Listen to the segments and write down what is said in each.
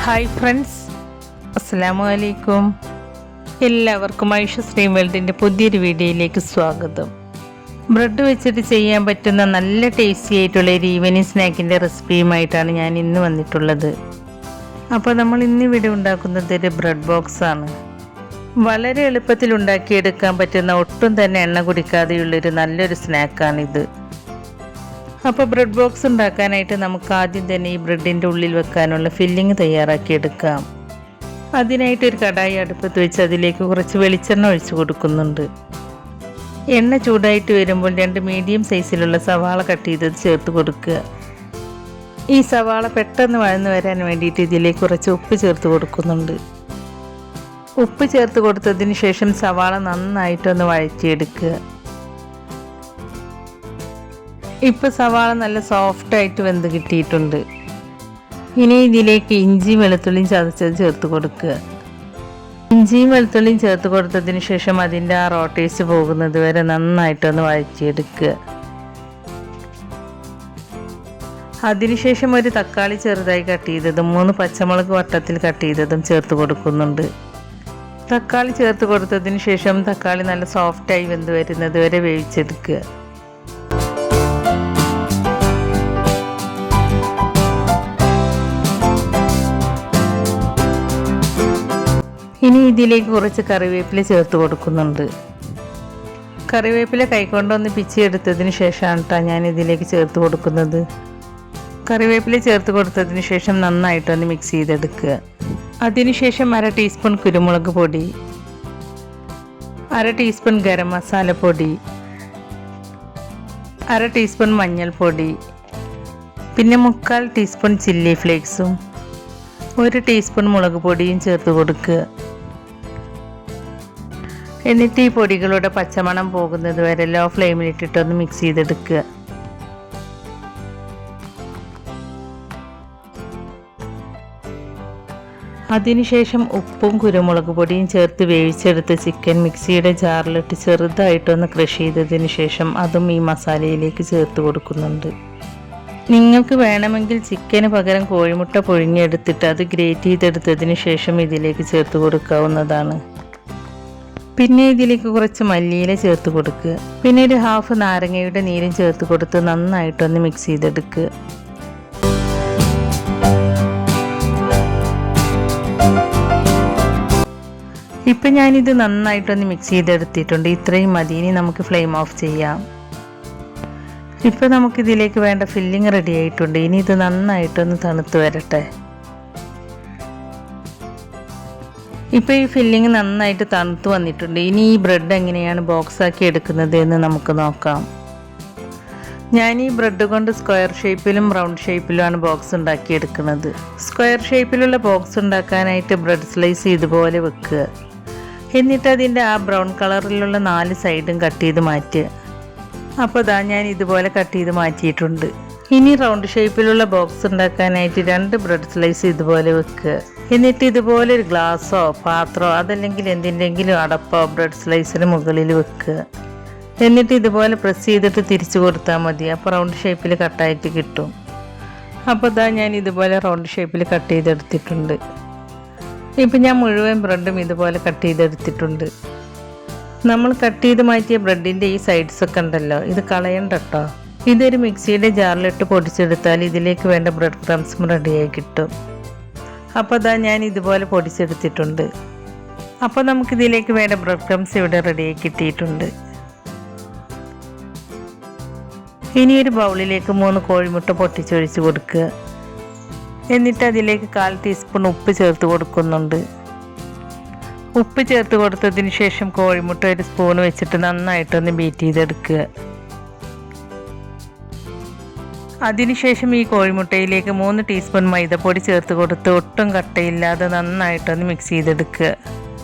Hi friends, അസ്സലാമു അലൈക്കും. എല്ലാവർക്കും ഐഷ സ്ട്രീം വേൾഡിൻ്റെ പുതിയൊരു വീഡിയോയിലേക്ക് സ്വാഗതം. ബ്രെഡ് വെച്ചിട്ട് ചെയ്യാൻ പറ്റുന്ന നല്ല ടേസ്റ്റി ആയിട്ടുള്ള ഒരു ഈവനിങ് സ്നാക്കിൻ്റെ റെസിപ്പിയുമായിട്ടാണ് ഞാൻ ഇന്ന് വന്നിട്ടുള്ളത്. അപ്പോൾ നമ്മൾ ഇന്ന് ഇവിടെ ഉണ്ടാക്കുന്നത് ഒരു ബ്രെഡ് ബോക്സാണ്. വളരെ എളുപ്പത്തിൽ ഉണ്ടാക്കിയെടുക്കാൻ പറ്റുന്ന ഒട്ടും തന്നെ എണ്ണ കുടിക്കാതെയുള്ളൊരു നല്ലൊരു സ്നാക്കാണിത്. അപ്പോൾ ബ്രെഡ് ബോക്സ് ഉണ്ടാക്കാനായിട്ട് നമുക്ക് ആദ്യം തന്നെ ഈ ബ്രെഡിൻ്റെ ഉള്ളിൽ വെക്കാനുള്ള ഫില്ലിങ് തയ്യാറാക്കിയെടുക്കാം. അതിനായിട്ട് ഒരു കടായി അടുപ്പത്ത് വെച്ച് അതിലേക്ക് കുറച്ച് വെളിച്ചെണ്ണ ഒഴിച്ചു കൊടുക്കുന്നുണ്ട്. എണ്ണ ചൂടായിട്ട് വരുമ്പോൾ 2 മീഡിയം സൈസിലുള്ള സവാള കട്ട് ചെയ്തത് ചേർത്ത് കൊടുക്കുക. ഈ സവാള പെട്ടെന്ന് വഴന്നു വരാൻ വേണ്ടിയിട്ട് ഇതിലേക്ക് കുറച്ച് ഉപ്പ് ചേർത്ത് കൊടുക്കുന്നുണ്ട്. ഉപ്പ് ചേർത്ത് കൊടുത്തതിന് ശേഷം സവാള നന്നായിട്ടൊന്ന് വഴറ്റിയെടുക്കുക. ഇപ്പോൾ സവാള നല്ല സോഫ്റ്റായിട്ട് വെന്ത് കിട്ടിയിട്ടുണ്ട്. ഇനി ഇതിലേക്ക് ഇഞ്ചിയും വെളുത്തുള്ളിയും ചതച്ചത് ചേർത്ത് കൊടുക്കുക. ഇഞ്ചിയും വെളുത്തുള്ളിയും ചേർത്ത് കൊടുത്തതിന് ശേഷം അതിൻ്റെ ആ റോ ടേസ്റ്റ് പോകുന്നത് വരെ നന്നായിട്ടൊന്ന് വഴറ്റിയെടുക്കുക. അതിനുശേഷം ഒരു തക്കാളി ചെറുതായി കട്ട് ചെയ്തതും 3 പച്ചമുളക് വട്ടത്തിൽ കട്ട് ചെയ്തതും ചേർത്ത് കൊടുക്കുന്നുണ്ട്. തക്കാളി ചേർത്ത് കൊടുത്തതിന് ശേഷം തക്കാളി നല്ല സോഫ്റ്റായി വെന്ത് വരുന്നത് വരെ വേവിച്ചെടുക്കുക. ഇനി ഇതിലേക്ക് കുറച്ച് കറിവേപ്പില ചേർത്ത് കൊടുക്കുന്നുണ്ട്. കറിവേപ്പില കൈകൊണ്ടൊന്ന് പിച്ചിയെടുത്തതിന് ശേഷമാണ് ഞാൻ ഇതിലേക്ക് ചേർത്ത് കൊടുക്കുന്നത്. കറിവേപ്പില ചേർത്ത് കൊടുത്തതിന് ശേഷം നന്നായിട്ടൊന്ന് മിക്സ് ചെയ്തെടുക്കുക. അതിനുശേഷം 1/2 ടീസ്പൂൺ കുരുമുളക് പൊടി, 1/2 ടീസ്പൂൺ ഗരം മസാലപ്പൊടി, 1/2 ടീസ്പൂൺ മഞ്ഞൾപ്പൊടി, പിന്നെ 1/4 ടീസ്പൂൺ ചില്ലി ഫ്ലേക്സും 1 ടീസ്പൂൺ മുളക് പൊടിയും ചേർത്ത് കൊടുക്കുക. എന്നിട്ട് ഈ പൊടികളുടെ പച്ചമണം പോകുന്നത് വരെ ലോ ഫ്ലെയിമിലിട്ടിട്ടൊന്ന് മിക്സ് ചെയ്തെടുക്കുക. അതിനുശേഷം ഉപ്പും കുരുമുളക് പൊടിയും ചേർത്ത് വേവിച്ചെടുത്ത് ചിക്കൻ മിക്സിയുടെ ജാറിലിട്ട് ചെറുതായിട്ടൊന്ന് ക്രഷ് ചെയ്തതിന് ശേഷം അതും ഈ മസാലയിലേക്ക് ചേർത്ത് കൊടുക്കുന്നുണ്ട്. നിങ്ങൾക്ക് വേണമെങ്കിൽ ചിക്കന് പകരം കോഴിമുട്ട പുഴുങ്ങിയെടുത്തിട്ട് അത് ഗ്രേറ്റ് ചെയ്തെടുത്തതിന് ശേഷം ഇതിലേക്ക് ചേർത്ത് കൊടുക്കാവുന്നതാണ്. പിന്നെ ഇതിലേക്ക് കുറച്ച് മല്ലിയില ചേർത്ത് കൊടുക്കുക. പിന്നെ ഒരു 1/2 നാരങ്ങയുടെ നീരും ചേർത്ത് കൊടുത്ത് നന്നായിട്ടൊന്ന് മിക്സ് ചെയ്തെടുക്കുക. ഇപ്പം ഞാനിത് നന്നായിട്ടൊന്ന് മിക്സ് ചെയ്തെടുത്തിട്ടുണ്ട്. ഇത്രയും മതി. ഇനി നമുക്ക് ഫ്ലെയിം ഓഫ് ചെയ്യാം. ഇപ്പോൾ നമുക്കിതിലേക്ക് വേണ്ട ഫില്ലിങ് റെഡി ആയിട്ടുണ്ട്. ഇനി ഇത് നന്നായിട്ടൊന്ന് തണുത്ത് വരട്ടെ. ഇപ്പോൾ ഈ ഫില്ലിങ് നന്നായിട്ട് തണുത്ത് വന്നിട്ടുണ്ട്. ഇനി ഈ ബ്രെഡ് എങ്ങനെയാണ് ബോക്സാക്കി എടുക്കുന്നത് എന്ന് നമുക്ക് നോക്കാം. ഞാൻ ഈ ബ്രെഡ് കൊണ്ട് സ്ക്വയർ ഷേപ്പിലും റൗണ്ട് ഷേപ്പിലുമാണ് ബോക്സ് ഉണ്ടാക്കിയെടുക്കുന്നത്. സ്ക്വയർ ഷേപ്പിലുള്ള ബോക്സ് ഉണ്ടാക്കാനായിട്ട് ബ്രെഡ് സ്ലൈസ് ഇതുപോലെ വെക്കുക. എന്നിട്ട് അതിൻ്റെ ആ ബ്രൗൺ കളറിലുള്ള 4 സൈഡും കട്ട് ചെയ്ത് മാറ്റുക. അപ്പോൾ ഞാൻ ഇതുപോലെ കട്ട് ചെയ്ത് മാറ്റിയിട്ടുണ്ട്. ഇനി റൗണ്ട് ഷേപ്പിലുള്ള ബോക്സ് ഉണ്ടാക്കാനായിട്ട് 2 ബ്രെഡ് സ്ലൈസ് ഇതുപോലെ വെക്കുക. എന്നിട്ട് ഇതുപോലെ ഒരു ഗ്ലാസ്സോ പാത്രമോ അതല്ലെങ്കിൽ എന്തിൻ്റെങ്കിലും അടപ്പോ ബ്രെഡ് സ്ലൈസിന് മുകളിൽ വെക്കുക. എന്നിട്ട് ഇതുപോലെ പ്രസ് ചെയ്തിട്ട് തിരിച്ചു കൊടുത്താൽ മതി. അപ്പോൾ റൗണ്ട് ഷേപ്പിൽ കട്ടായിട്ട് കിട്ടും. അപ്പോൾ ഞാൻ ഇതുപോലെ റൗണ്ട് ഷേപ്പിൽ കട്ട് ചെയ്തെടുത്തിട്ടുണ്ട്. ഇപ്പം ഞാൻ മുഴുവൻ ബ്രെഡും ഇതുപോലെ കട്ട് ചെയ്തെടുത്തിട്ടുണ്ട്. നമ്മൾ കട്ട് ചെയ്ത് മാറ്റിയ ബ്രെഡിൻ്റെ ഈ സൈഡ്സൊക്കെ ഉണ്ടല്ലോ, ഇത് കളയണ്ട കേട്ടോ. ഇതൊരു മിക്സിയുടെ ജാറിലിട്ട് പൊടിച്ചെടുത്താൽ ഇതിലേക്ക് വേണ്ട ബ്രെഡ് ക്രംസും റെഡിയായി കിട്ടും. അപ്പോൾ ഞാൻ ഇതുപോലെ പൊടിച്ചെടുത്തിട്ടുണ്ട്. അപ്പോൾ നമുക്കിതിലേക്ക് വേണ്ട ബ്രെഡ് ക്രംസ് ഇവിടെ റെഡിയായി കിട്ടിയിട്ടുണ്ട്. ഇനി ഒരു ബൗളിലേക്ക് 3 കോഴിമുട്ട പൊട്ടിച്ചൊഴിച്ച് കൊടുക്കുക. എന്നിട്ട് അതിലേക്ക് 1/4 ടീസ്പൂൺ ഉപ്പ് ചേർത്ത് കൊടുക്കുന്നുണ്ട്. ഉപ്പ് ചേർത്ത് കൊടുത്തതിന് ശേഷം കോഴിമുട്ട ഒരു സ്പൂൺ വെച്ചിട്ട് നന്നായിട്ടൊന്ന് ബീറ്റ് ചെയ്തെടുക്കുക. അതിനുശേഷം ഈ കോഴിമുട്ടയിലേക്ക് 3 ടീസ്പൂൺ മൈദപ്പൊടി ചേർത്ത് കൊടുത്ത് ഒട്ടും കട്ടയില്ലാതെ നന്നായിട്ടൊന്ന് മിക്സ് ചെയ്തെടുക്കുക.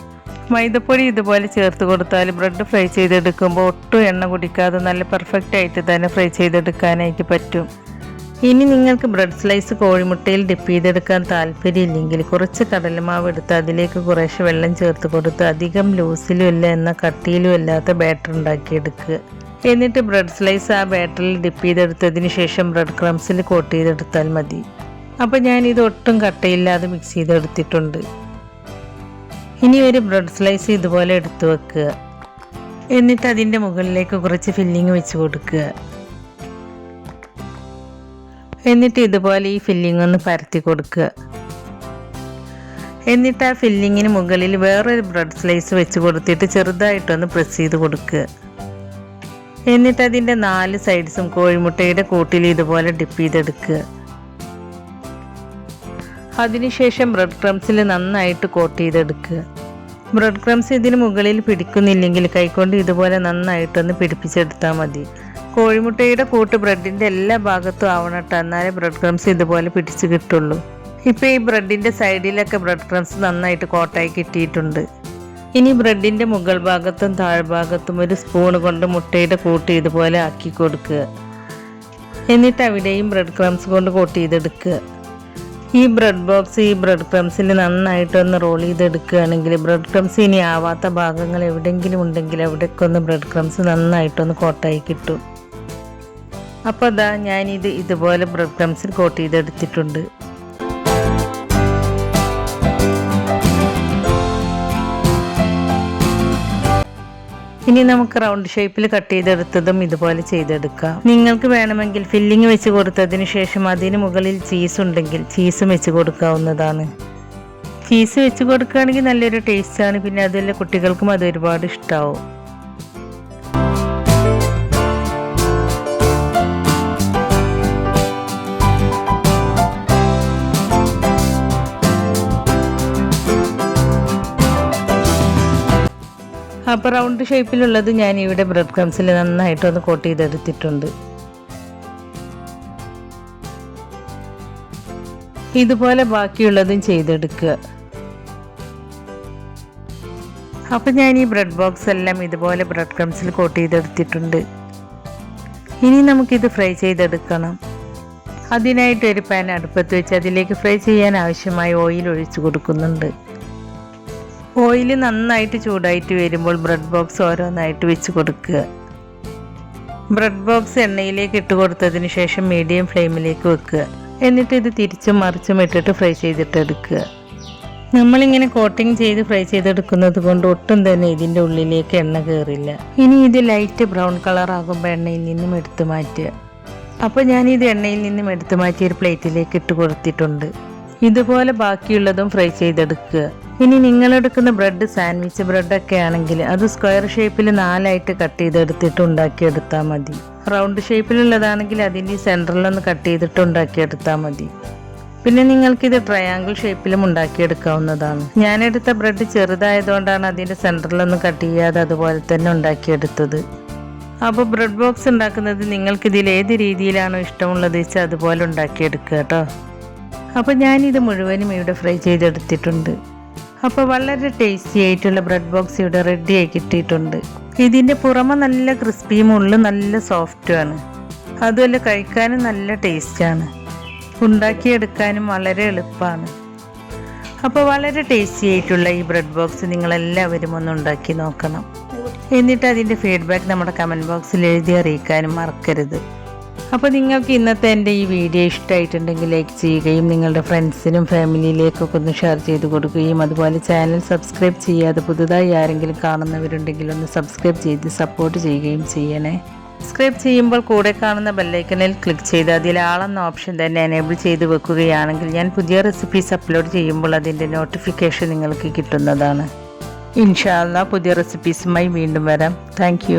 മൈദപ്പൊടി ഇതുപോലെ ചേർത്ത് കൊടുത്താൽ ബ്രെഡ് ഫ്രൈ ചെയ്തെടുക്കുമ്പോൾ ഒട്ടും എണ്ണ കുടിക്കാതെ നല്ല പെർഫെക്റ്റ് ആയിട്ട് തന്നെ ഫ്രൈ ചെയ്തെടുക്കാനായിട്ട് പറ്റും. ഇനി നിങ്ങൾക്ക് ബ്രെഡ് സ്ലൈസ് കോഴിമുട്ടയിൽ ഡിപ്പ് ചെയ്തെടുക്കാൻ താല്പര്യമില്ലെങ്കിൽ കുറച്ച് കടലമാവ് എടുത്ത് അതിലേക്ക് കുറേശ്ശെ വെള്ളം ചേർത്ത് കൊടുത്ത് അധികം ലൂസിലും അല്ല എന്നാൽ കട്ടിയിലും അല്ലാത്ത ബാറ്റർ ഉണ്ടാക്കിയെടുക്കുക. എന്നിട്ട് ബ്രെഡ് സ്ലൈസ് ആ ബാറ്ററിൽ ഡിപ്പ് ചെയ്തെടുത്തതിന് ശേഷം ബ്രെഡ് ക്രംസിൽ കോട്ട് ചെയ്തെടുത്താൽ മതി. അപ്പോൾ ഞാനിത് ഒട്ടും കട്ടയില്ലാതെ മിക്സ് ചെയ്തെടുത്തിട്ടുണ്ട്. ഇനി ഒരു ബ്രെഡ് സ്ലൈസ് ഇതുപോലെ എടുത്തു വെക്കുക. എന്നിട്ട് അതിൻ്റെ മുകളിലേക്ക് കുറച്ച് ഫില്ലിങ് വെച്ച് കൊടുക്കുക. എന്നിട്ട് ഇതുപോലെ ഈ ഫില്ലിങ് ഒന്ന് പരത്തി കൊടുക്കുക. എന്നിട്ട് ആ ഫില്ലിങ്ങിന് മുകളിൽ വേറൊരു ബ്രെഡ് സ്ലൈസ് വെച്ച് കൊടുത്തിട്ട് ചെറുതായിട്ടൊന്ന് പ്രസ് ചെയ്ത് കൊടുക്കുക. എന്നിട്ട് അതിൻ്റെ 4 സൈഡ്സും കോഴിമുട്ടയുടെ കൂട്ടിൽ ഇതുപോലെ ഡിപ്പ് ചെയ്തെടുക്കുക. അതിനുശേഷം ബ്രെഡ് ക്രംസിൽ നന്നായിട്ട് കോട്ട് ചെയ്തെടുക്കുക. ബ്രെഡ് ക്രംസ് ഇതിന് മുകളിൽ പിടിക്കുന്നില്ലെങ്കിൽ കൈകൊണ്ട് ഇതുപോലെ നന്നായിട്ടൊന്ന് പിടിപ്പിച്ചെടുത്താൽ മതി. കോഴിമുട്ടയുടെ കൂട്ട് ബ്രെഡിൻ്റെ എല്ലാ ഭാഗത്തും ആവണട്ടോ, എന്നാലേ ബ്രെഡ് ക്രംസ് ഇതുപോലെ പിടിച്ച് കിട്ടുള്ളൂ. ഇപ്പോൾ ഈ ബ്രെഡിൻ്റെ സൈഡിലൊക്കെ ബ്രെഡ് ക്രംസ് നന്നായിട്ട് കോട്ടായി കിട്ടിയിട്ടുണ്ട്. ഇനി ബ്രെഡിൻ്റെ മുകൾ ഭാഗത്തും താഴ്ഭാഗത്തും ഒരു സ്പൂൺ കൊണ്ട് മുട്ടയുടെ കൂട്ട് ഇതുപോലെ ആക്കി കൊടുക്കുക. എന്നിട്ട് അവിടെയും ബ്രെഡ് ക്രംസ് കൊണ്ട് കോട്ട് ചെയ്തെടുക്കുക. ഈ ബ്രെഡ് ബോക്സ് ഈ ബ്രെഡ് ക്രംസിൽ നന്നായിട്ടൊന്ന് റോൾ ചെയ്തെടുക്കുകയാണെങ്കിൽ ബ്രെഡ് ക്രംസ് ഇനി ആവാത്ത ഭാഗങ്ങൾ എവിടെയെങ്കിലും ഉണ്ടെങ്കിൽ അവിടേക്ക് ഒന്ന് ബ്രെഡ് ക്രംസ് നന്നായിട്ടൊന്ന് കോട്ടായി കിട്ടും. അപ്പോൾ അതാ ഞാനിത് ഇതുപോലെ ബ്രെഡ് ക്രംസിൽ കോട്ട് ചെയ്തെടുത്തിട്ടുണ്ട്. ഇനി നമുക്ക് റൗണ്ട് ഷേപ്പിൽ കട്ട് ചെയ്തെടുത്തതും ഇതുപോലെ ചെയ്തെടുക്കാം. നിങ്ങൾക്ക് വേണമെങ്കിൽ ഫില്ലിങ് വെച്ച് കൊടുത്തതിന് ശേഷം അതിന് മുകളിൽ ചീസ് ഉണ്ടെങ്കിൽ ചീസും വെച്ച് കൊടുക്കാവുന്നതാണ്. ചീസ് വെച്ച് കൊടുക്കുകയാണെങ്കിൽ നല്ലൊരു ടേസ്റ്റാണ്. പിന്നെ അതുപോലെ കുട്ടികൾക്കും അത് ഒരുപാട് ഇഷ്ടമാവും. അപ്പോൾ റൗണ്ട് ഷേപ്പിലുള്ളത് ഞാൻ ഇവിടെ ബ്രെഡ് ക്രംസിൽ നന്നായിട്ടൊന്ന് കോട്ട് ചെയ്തെടുത്തിട്ടുണ്ട്. ഇതുപോലെ ബാക്കിയുള്ളതും ചെയ്തെടുക്കുക. അപ്പോൾ ഞാൻ ഈ ബ്രെഡ് ബോക്സ് എല്ലാം ഇതുപോലെ ബ്രെഡ് ക്രംസിൽ കോട്ട് ചെയ്തെടുത്തിട്ടുണ്ട്. ഇനി നമുക്കിത് ഫ്രൈ ചെയ്തെടുക്കണം. അതിനായിട്ട് ഒരു പാൻ അടുപ്പത്ത് വെച്ച് അതിലേക്ക് ഫ്രൈ ചെയ്യാൻ ആവശ്യമായ ഓയിൽ ഒഴിച്ചു കൊടുക്കുന്നുണ്ട്. ഓയിൽ നന്നായിട്ട് ചൂടായിട്ട് വരുമ്പോൾ ബ്രെഡ് ബോക്സ് ഓരോന്നായിട്ട് വെച്ച് കൊടുക്കുക. ബ്രെഡ് ബോക്സ് എണ്ണയിലേക്ക് ഇട്ട് കൊടുത്തതിന് ശേഷം മീഡിയം ഫ്ലെയിമിലേക്ക് വെക്കുക. എന്നിട്ട് ഇത് തിരിച്ചും മറിച്ചും ഇട്ടിട്ട് ഫ്രൈ ചെയ്തിട്ടെടുക്കുക. നമ്മളിങ്ങനെ കോട്ടിങ് ചെയ്ത് ഫ്രൈ ചെയ്തെടുക്കുന്നത് കൊണ്ട് ഒട്ടും തന്നെ ഇതിൻ്റെ ഉള്ളിലേക്ക് എണ്ണ കയറില്ല. ഇനി ഇത് ലൈറ്റ് ബ്രൗൺ കളർ ആകുമ്പോൾ എണ്ണയിൽ നിന്നും എടുത്തു മാറ്റുക. അപ്പോൾ ഞാനിത് എണ്ണയിൽ നിന്നും എടുത്തു മാറ്റി ഒരു പ്ലേറ്റിലേക്ക് ഇട്ട് കൊടുത്തിട്ടുണ്ട്. ഇതുപോലെ ബാക്കിയുള്ളതും ഫ്രൈ ചെയ്തെടുക്കുക. ഇനി നിങ്ങളെടുക്കുന്ന ബ്രെഡ് സാൻഡ്വിച്ച് ബ്രെഡൊക്കെ ആണെങ്കിൽ അത് സ്ക്വയർ ഷേപ്പിൽ 4ആയിട്ട് കട്ട് ചെയ്തെടുത്തിട്ട് ഉണ്ടാക്കിയെടുത്താൽ മതി. റൗണ്ട് ഷേപ്പിലുള്ളതാണെങ്കിൽ അതിൻ്റെ സെൻറ്ററിലൊന്ന് കട്ട് ചെയ്തിട്ട് ഉണ്ടാക്കിയെടുത്താൽ മതി. പിന്നെ നിങ്ങൾക്കിത് ട്രയാങ്കിൾ ഷേപ്പിലും ഉണ്ടാക്കിയെടുക്കാവുന്നതാണ്. ഞാനെടുത്ത ബ്രെഡ് ചെറുതായതുകൊണ്ടാണ് അതിൻ്റെ സെൻറ്ററിലൊന്ന് കട്ട് ചെയ്യാതെ അതുപോലെ തന്നെ ഉണ്ടാക്കിയെടുത്തത്. അപ്പോൾ ബ്രെഡ് ബോക്സ് ഉണ്ടാക്കുന്നത് നിങ്ങൾക്കിതിൽ ഏത് രീതിയിലാണോ ഇഷ്ടമുള്ളത് വെച്ചാൽ അതുപോലെ ഉണ്ടാക്കിയെടുക്കുക കേട്ടോ. അപ്പോൾ ഞാനിത് മുഴുവനും ഇവിടെ ഫ്രൈ ചെയ്തെടുത്തിട്ടുണ്ട്. അപ്പോൾ വളരെ ടേസ്റ്റി ആയിട്ടുള്ള ബ്രെഡ് ബോക്സ് ഇവിടെ റെഡിയായി കിട്ടിയിട്ടുണ്ട്. ഇതിൻ്റെ പുറമെ നല്ല ക്രിസ്പിയും ഉള്ളിൽ നല്ല സോഫ്റ്റുമാണ്. അതുപോലെ കഴിക്കാനും നല്ല ടേസ്റ്റാണ്. ഉണ്ടാക്കിയെടുക്കാനും വളരെ എളുപ്പമാണ്. അപ്പോൾ വളരെ ടേസ്റ്റി ആയിട്ടുള്ള ഈ ബ്രെഡ് ബോക്സ് നിങ്ങളെല്ലാവരും ഒന്ന് ഉണ്ടാക്കി നോക്കണം. എന്നിട്ട് അതിൻ്റെ ഫീഡ്ബാക്ക് നമ്മുടെ കമൻറ്റ് ബോക്സിൽ എഴുതി അറിയിക്കാനും മറക്കരുത്. അപ്പോൾ നിങ്ങൾക്ക് ഇന്നത്തെ എൻ്റെ ഈ വീഡിയോ ഇഷ്ടമായിട്ടുണ്ടെങ്കിൽ ലൈക്ക് ചെയ്യുകയും നിങ്ങളുടെ ഫ്രണ്ട്സിനും ഫാമിലിയിലേക്കൊക്കെ ഒന്ന് ഷെയർ ചെയ്ത് കൊടുക്കുകയും അതുപോലെ ചാനൽ സബ്സ്ക്രൈബ് ചെയ്യാതെ പുതുതായി ആരെങ്കിലും കാണുന്നവരുണ്ടെങ്കിൽ ഒന്ന് സബ്സ്ക്രൈബ് ചെയ്ത് സപ്പോർട്ട് ചെയ്യുകയും ചെയ്യണേ. സബ്സ്ക്രൈബ് ചെയ്യുമ്പോൾ കൂടെ കാണുന്ന ബെല്ലൈക്കണിൽ ക്ലിക്ക് ചെയ്ത് അതിൽ ആളെന്ന ഓപ്ഷൻ തന്നെ എനേബിൾ ചെയ്ത് വെക്കുകയാണെങ്കിൽ ഞാൻ പുതിയ റെസിപ്പീസ് അപ്ലോഡ് ചെയ്യുമ്പോൾ അതിൻ്റെ നോട്ടിഫിക്കേഷൻ നിങ്ങൾക്ക് കിട്ടുന്നതാണ്. ഇൻഷാ അല്ലാഹ് പുതിയ റെസിപ്പീസുമായി വീണ്ടും വരാം. താങ്ക്